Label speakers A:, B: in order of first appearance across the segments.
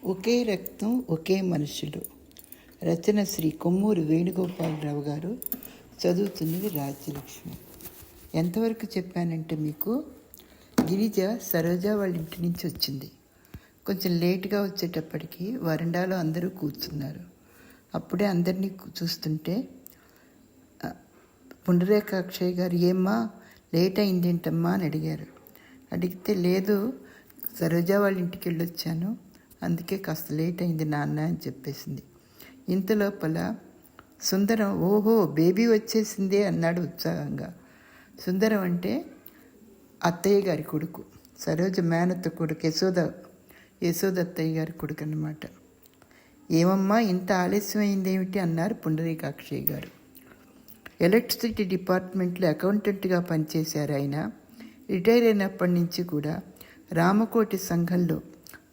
A: ఒకే రక్తం ఒకే మనుషులు. రచన శ్రీ కొమ్మూరి వేణుగోపాలరావు గారు. చదువుతున్నది రాజ్యలక్ష్మి. ఎంతవరకు చెప్పానంటే మీకు గిరిజ సరోజ వాళ్ళ ఇంటి నుంచి వచ్చింది. కొంచెం లేటుగా వచ్చేటప్పటికి వరండాలో అందరూ కూర్చున్నారు. అప్పుడే అందరినీ చూస్తుంటే పుండరేకాక్షయ్య గారు, ఏమ్మా లేట్ అయిందేంటమ్మా అని అడిగారు. అడిగితే, లేదు సరోజ వాళ్ళ ఇంటికి వెళ్ళొచ్చాను, అందుకే కాస్త లేట్ అయింది నాన్న అని చెప్పేసింది. ఇంతలోపల సుందరం, ఓహో బేబీ వచ్చేసిందే అన్నాడు ఉత్సాహంగా. సుందరం అంటే అత్తయ్య గారి కొడుకు, సరోజ మేనత్త కొడుకు, యశోద అత్తయ్య గారి కొడుకు అన్నమాట. ఏమమ్మా ఇంత ఆలస్యం అయిందేమిటి అన్నారు పుండరీకాక్షయ్య గారు. ఎలక్ట్రిసిటీ డిపార్ట్మెంట్లో అకౌంటెంట్గా పనిచేశారు ఆయన. రిటైర్ అయినప్పటి నుంచి కూడా రామకోటి సంఘంలో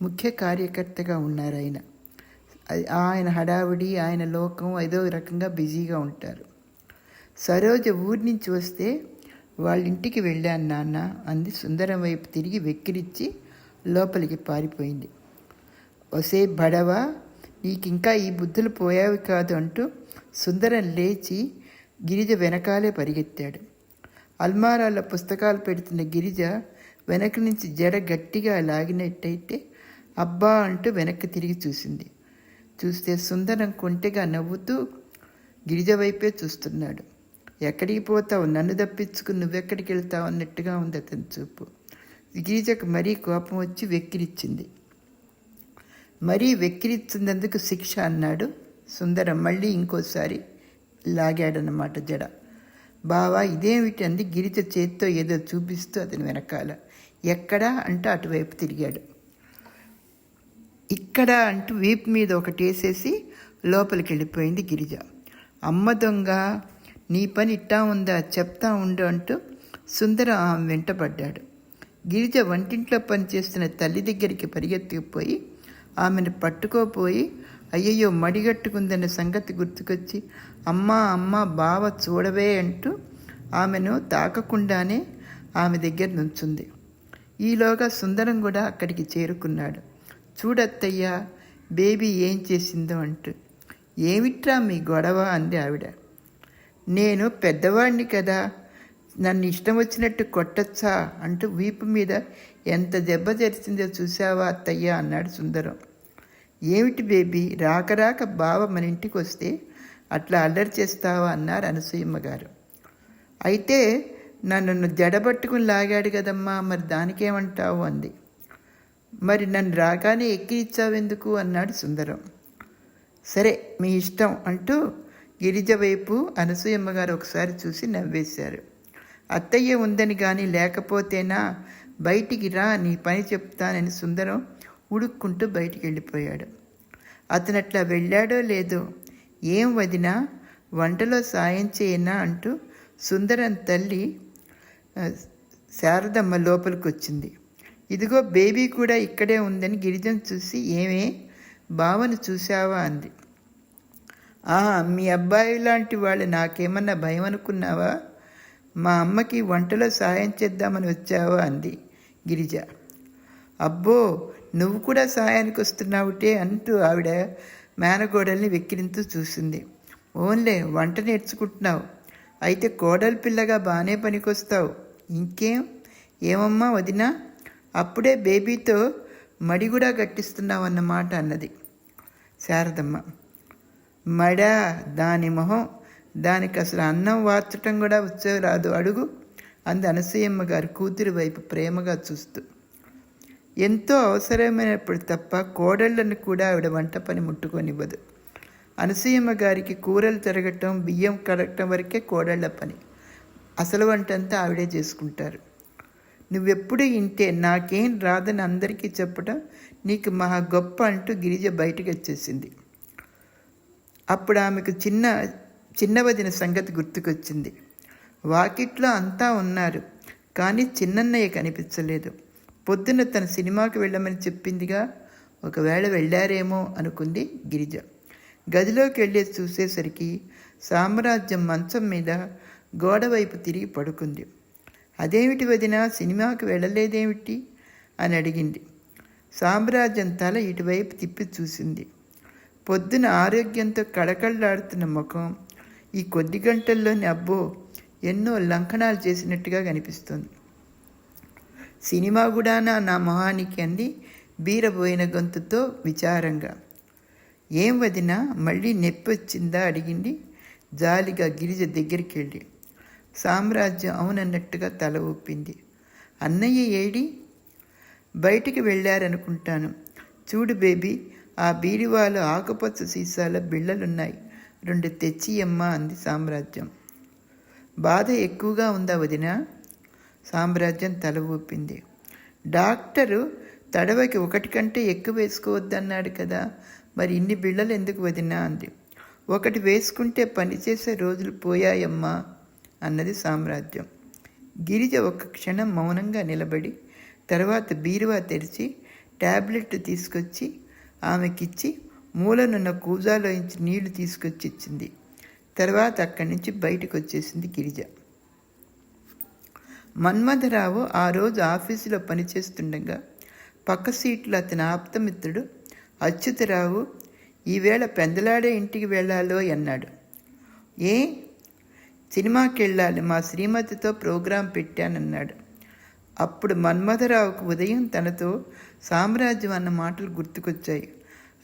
A: ముఖ్య కార్యకర్తగా ఉన్నారు ఆయన. ఆయన హడావిడి, ఆయన లోకం ఏదో రకంగా బిజీగా ఉంటారు. సరోజ ఊరి నుంచి వస్తే వాళ్ళ ఇంటికి వెళ్ళాను నాన్న అంది. సుందరం వైపు తిరిగి వెక్కిరిచ్చి లోపలికి పారిపోయింది. ఒసే బడవా, నీకింకా ఈ బుద్ధులు పోయావి కాదు అంటూ సుందరం లేచి గిరిజ వెనకాలే పరిగెత్తాడు. అల్మారాల పుస్తకాలు పెడుతున్న గిరిజ వెనక నుంచి జడ గట్టిగా లాగినట్టయితే అబ్బా అంటూ వెనక్కి తిరిగి చూస్తే సుందరం కొంటెగా నవ్వుతూ గిరిజ వైపే చూస్తున్నాడు. ఎక్కడికి పోతావు, నన్ను తప్పించుకుని నువ్వెక్కడికి వెళ్తావు అన్నట్టుగా ఉంది అతని చూపు. గిరిజకు మరీ కోపం వచ్చి వెక్కిరిచ్చింది. మరీ వెక్కిరిచ్చినందుకు శిక్ష అన్నాడు సుందరం. మళ్ళీ ఇంకోసారి లాగాడన్నమాట జడ. బావా ఇదేమిటి అంది గిరిజ చేత్తో ఏదో చూపిస్తూ అతని వెనకాల. ఎక్కడా అంటూ అటువైపు తిరిగాడు. ఇక్కడ అంటూ వీపు మీద ఒకటి వేసేసి లోపలికి వెళ్ళిపోయింది గిరిజ. అమ్మ దొంగ, నీ పని ఇట్టా ఉందా, చెప్తా ఉండు అంటూ సుందరం ఆమె వెంటపడ్డాడు. గిరిజ వంటింట్లో పనిచేస్తున్న తల్లి దగ్గరికి పరిగెత్తుకుపోయి ఆమెను పట్టుకోపోయి, అయ్యయ్యో మడిగట్టుకుందన్న సంగతి గుర్తుకొచ్చి, అమ్మా అమ్మ బావ చూడవే అంటూ ఆమెను తాకకుండానే ఆమె దగ్గర నుంచుంది. ఈలోగా సుందరం కూడా అక్కడికి చేరుకున్నాడు. చూడత్తయ్యా బేబీ ఏం చేసిందో అంటూ. ఏమిట్రా మీ గొడవ అంది ఆవిడ. నేను పెద్దవాడిని కదా, నన్ను ఇష్టం వచ్చినట్టు కొట్టచ్చా అంటూ వీపు మీద ఎంత దెబ్బ తెరిచిందో చూసావా అత్తయ్య అన్నాడు సుందరం. ఏమిటి బేబీ, రాక బావ మన ఇంటికి వస్తే అట్లా అల్లరి చేస్తావా అన్నారు అనసూయమ్మ గారు. అయితే నన్ను జడబట్టుకుని లాగాడు కదమ్మా, మరి దానికేమంటావు అంది. మరి నన్ను రాగానే ఎక్కిరిచ్చావెందుకు అన్నాడు సుందరం. సరే మీ ఇష్టం అంటూ గిరిజ వైపు అనసూయమ్మ గారు ఒకసారి చూసి నవ్వేశారు. అత్తయ్య ఉందని కానీ లేకపోతేనా, బయటికి రా నీ పని చెప్తానని సుందరం ఉడుక్కుంటూ బయటికి వెళ్ళిపోయాడు. అతను అట్లా వెళ్ళాడో లేదో, ఏం వదినా వంటలో సాయం చేయనా అంటూ సుందరం తల్లి శారదమ్మ లోపలికి వచ్చింది. ఇదిగో బేబీ కూడా ఇక్కడే ఉందని గిరిజను చూసి, ఏమే బావను చూశావా అంది. మీ అబ్బాయి లాంటి వాళ్ళు నాకేమన్నా భయం అనుకున్నావా, మా అమ్మకి వంటలో సాయం చేద్దామని వచ్చావా అంది గిరిజ. అబ్బో నువ్వు కూడా సాయానికి వస్తున్నావుటే అంటూ ఆవిడ మేనగోడల్ని వెక్కిరింతూ చూసింది. ఓన్లే వంట నేర్చుకుంటున్నావు, అయితే కోడలి పిల్లగా బాగానే పనికొస్తావు. ఇంకేం, ఏమమ్మా వదినా అప్పుడే బేబీతో మడి కూడా గట్టిస్తున్నావు అన్నమాట అన్నది శారదమ్మ. మడా, దాని మొహం, దానికి అసలు అన్నం వార్చటం కూడా వచ్చే రాదు అడుగు అంది అనసూయమ్మ గారు కూతురి వైపు ప్రేమగా చూస్తూ. ఎంతో అవసరమైనప్పుడు తప్ప కోడళ్లను కూడా ఆవిడ వంట పని ముట్టుకొనివ్వదు. అనసూయమ్మ గారికి కూరలు తిరగటం, బియ్యం కడగటం వరకే కోడళ్ల పని. అసలు వంటంతా ఆవిడే చేసుకుంటారు. నువ్వెప్పుడు ఇంటే, నాకేం రాదని అందరికీ చెప్పడం నీకు మహా గొప్ప అంటూ గిరిజ బయటకు వచ్చేసింది. అప్పుడు ఆమెకు చిన్న వదిన సంగతి గుర్తుకొచ్చింది. వాకిట్లో అంతా ఉన్నారు, కానీ చిన్నన్నయ్య కనిపించలేదు. పొద్దున్న తన సినిమాకి వెళ్ళమని చెప్పిందిగా, ఒకవేళ వెళ్ళారేమో అనుకుంది గిరిజ. గదిలోకి వెళ్ళి చూసేసరికి సామ్రాజ్యం మంచం మీద గోడవైపు తిరిగి పడుకుంది. అదేమిటి వదిన, సినిమాకి వెళ్ళలేదేమిటి అని అడిగింది. సామ్రాజ్యం తల ఇటువైపు తిప్పి చూసింది. పొద్దున ఆరోగ్యంతో కళకళలాడుతున్న ముఖం ఈ కొద్ది గంటల్లోనే అబ్బో ఎన్నో లంకనాలు చేసినట్టుగా కనిపిస్తుంది. సినిమా కూడానా నా మొహానికి అంది బీరబోయిన గొంతుతో విచారంగా. ఏం వదినా, మళ్ళీ నొప్పి వచ్చిందా అడిగింది జాలిగా గిరిజ దగ్గరికి వెళ్ళి. సామ్రాజ్యం అవునన్నట్టుగా తల ఊపింది. అన్నయ్య ఏడి? బయటికి వెళ్ళారనుకుంటాను. చూడు బేబీ, ఆ బీరువాలో ఆకుపచ్చ సీసాల బిళ్ళలున్నాయి, 2 తెచ్చియమ్మా అంది సామ్రాజ్యం. బాధ ఎక్కువగా ఉందా వదినా? సామ్రాజ్యం తల ఊపింది. డాక్టరు తడవకి 1 కంటే ఎక్కువ వేసుకోవద్దన్నాడు కదా, మరి ఇన్ని బిళ్ళలు ఎందుకు వదినా అంది. 1 వేసుకుంటే పనిచేసే రోజులు పోయాయమ్మా అన్నది సామ్రాజ్యం. గిరిజ 1 క్షణం మౌనంగా నిలబడి తర్వాత బీరువా తెరిచి ట్యాబ్లెట్ తీసుకొచ్చి ఆమెకిచ్చి మూలనున్న కూజాలోంచి నీళ్లు తీసుకొచ్చి ఇచ్చింది. తర్వాత అక్కడి నుంచి బయటకు వచ్చేసింది గిరిజ. మన్మథరావు ఆ రోజు ఆఫీసులో పనిచేస్తుండగా పక్క సీట్లో అతని ఆప్తమిత్రుడు అచ్యుతరావు ఈవేళ పెందలాడే ఇంటికి వెళ్ళాలో అన్నాడు. ఏ? సినిమాకి వెళ్ళాలి, మా శ్రీమతితో ప్రోగ్రాం పెట్టానన్నాడు. అప్పుడు మన్మథరావుకు ఉదయం తనతో సామ్రాజ్యం అన్న మాటలు గుర్తుకొచ్చాయి.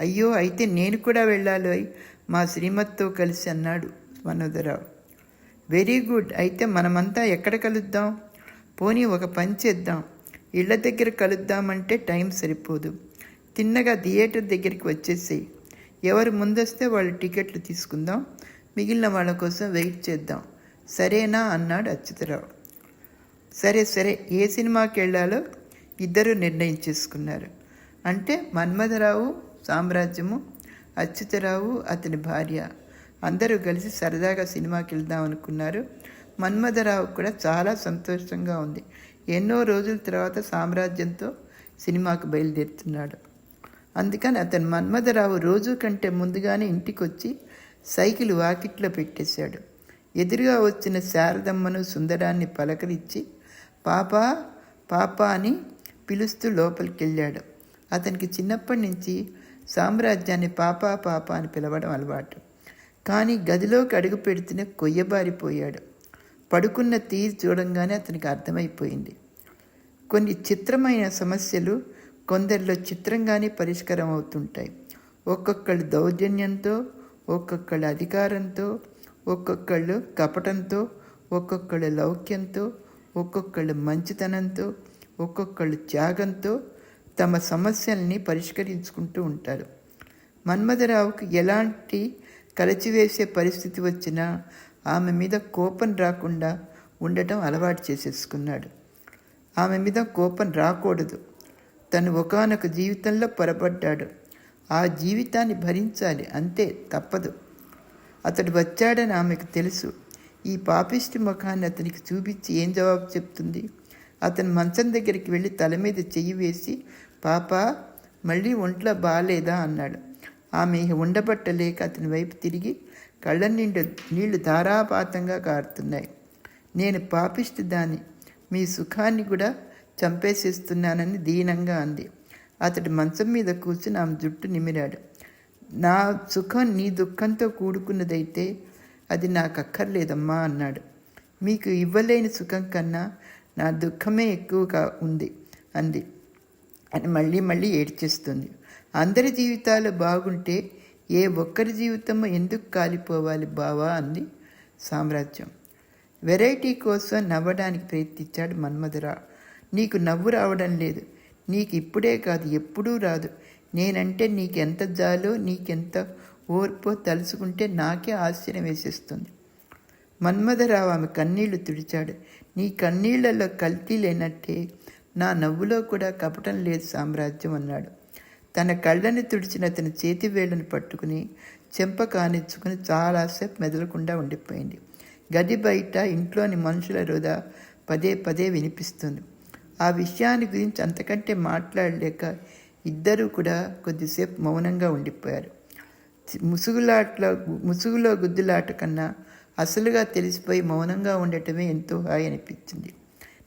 A: అయ్యో, అయితే నేను కూడా వెళ్ళాలి మా శ్రీమతితో కలిసి అన్నాడు మన్మథరావు. వెరీ గుడ్, అయితే మనమంతా ఎక్కడ కలుద్దాం? పోనీ ఒక పని చేద్దాం, ఇళ్ల దగ్గర కలుద్దామంటే టైం సరిపోదు. తిన్నగా థియేటర్ దగ్గరికి వచ్చేసేయి. ఎవరు ముందొస్తే వాళ్ళు టికెట్లు తీసుకుందాం, మిగిలిన వాళ్ళ కోసం వెయిట్ చేద్దాం, సరేనా అన్నాడు అచ్యుతరావు. సరే సరే, ఏ సినిమాకి వెళ్ళాలో ఇద్దరూ నిర్ణయించేసుకున్నారు. అంటే మన్మథరావు, సామ్రాజ్యము, అచ్యుతరావు, అతని భార్య అందరూ కలిసి సరదాగా సినిమాకి వెళ్దాం అనుకున్నారు. మన్మథరావు కూడా చాలా సంతోషంగా ఉంది. ఎన్నో రోజుల తర్వాత సామ్రాజ్యంతో సినిమాకు బయలుదేరుతున్నాడు. అందుకని అతను మన్మథరావు రోజు కంటే ముందుగానే ఇంటికి వచ్చి సైకిల్ వాకిట్లో పెట్టేశాడు. ఎదురుగా వచ్చిన శారదమ్మను సుందరాన్ని పలకరించి పాపా పాపా అని పిలుస్తూ లోపలికి వెళ్ళాడు. అతనికి చిన్నప్పటి నుంచి సామ్రాజ్యాన్ని పాపా పాపా అని పిలవడం అలవాటు. కానీ గదిలోకి అడుగు పెడుతూనే కొయ్యబారిపోయాడు. పడుకున్న తీరు చూడంగానే అతనికి అర్థమైపోయింది. కొన్ని చిత్రమైన సమస్యలు కొందరిలో చిత్రంగానే పరిష్కారం అవుతుంటాయి. ఒక్కొక్కళ్ళు దౌర్జన్యంతో, ఒక్కొక్కళ్ళు అధికారంతో, ఒక్కొక్కళ్ళు కపటంతో, ఒక్కొక్కళ్ళు లౌక్యంతో, ఒక్కొక్కళ్ళు మంచితనంతో, ఒక్కొక్కళ్ళు త్యాగంతో తమ సమస్యల్ని పరిష్కరించుకుంటూ ఉంటారు. మన్మథరావుకు ఎలాంటి కలచివేసే పరిస్థితి వచ్చినా ఆమె మీద కోపం రాకుండా ఉండటం అలవాటు చేసేసుకున్నాడు. ఆమె మీద కోపం రాకూడదు. తను ఒకానొక జీవితంలో పొరపడ్డాడు. ఆ జీవితాన్ని భరించాలి, అంతే, తప్పదు. అతడు వచ్చాడని ఆమెకు తెలుసు. ఈ పాపిష్టి ముఖాన్ని అతనికి చూపించి ఏం జవాబు చెప్తుంది? అతను మంచం దగ్గరికి వెళ్ళి తల మీద చెయ్యి వేసి పాపా మళ్ళీ ఒంట్లో బాగాలేదా అన్నాడు. ఆమె ఉండబట్టలేక అతని వైపు తిరిగి కళ్ళ నిండు నీళ్లు ధారాపాతంగా కారుతున్నాయి. నేను పాపిష్టి దాన్ని, మీ సుఖాన్ని కూడా చంపేసేస్తున్నానని దీనంగా అంది. అతడు మంచం మీద కూర్చుని ఆమె జుట్టు నిమిరాడు. నా సుఖం నీ దుఃఖంతో కూడుకున్నదైతే అది నాకు అక్కర్లేదమ్మా అన్నాడు. మీకు ఇవ్వలేని సుఖం కన్నా నా దుఃఖమే ఎక్కువగా ఉంది అంది అని మళ్ళీ మళ్ళీ ఏడ్చేస్తుంది. అందరి జీవితాలు బాగుంటే ఏ ఒక్కరి జీవితమో ఎందుకు కాలిపోవాలి బావా అంది సామ్రాజ్యం. వెరైటీ కోసం నవ్వడానికి ప్రయత్నించాడు మన్మథరావు. నీకు నవ్వు రావడం లేదు. నీకు ఇప్పుడే కాదు, ఎప్పుడూ రాదు. నేనంటే నీకెంత జాలో, నీకెంత ఓర్పో తలుచుకుంటే నాకే ఆశ్చర్యం వేసేస్తుంది. మన్మథరావు ఆమె కన్నీళ్లు తుడిచాడు. నీ కన్నీళ్లలో కల్తీ లేనట్టే నా నవ్వులో కూడా కపటం లేదు సామ్రాజ్యం అన్నాడు. తన కళ్ళని తుడిచిన అతని చేతి వేళ్ళను పట్టుకుని చెంప కానిచ్చుకుని చాలాసేపు మెదలకుండా ఉండిపోయింది. గది బయట ఇంట్లోని మనుషుల రోదా పదే పదే వినిపిస్తుంది. ఆ విషయాన్ని గురించి అంతకంటే మాట్లాడలేక ఇద్దరూ కూడా కొద్దిసేపు మౌనంగా ఉండిపోయారు. ముసుగులో గుద్దులాట కన్నా అసలుగా తెలిసిపోయి మౌనంగా ఉండటమే ఎంతో హాయి అనిపించింది.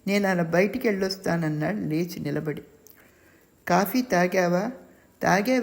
A: నేను అలా బయటికి వెళ్ళొస్తానన్నాడు లేచి నిలబడి. కాఫీ తాగావా? తాగే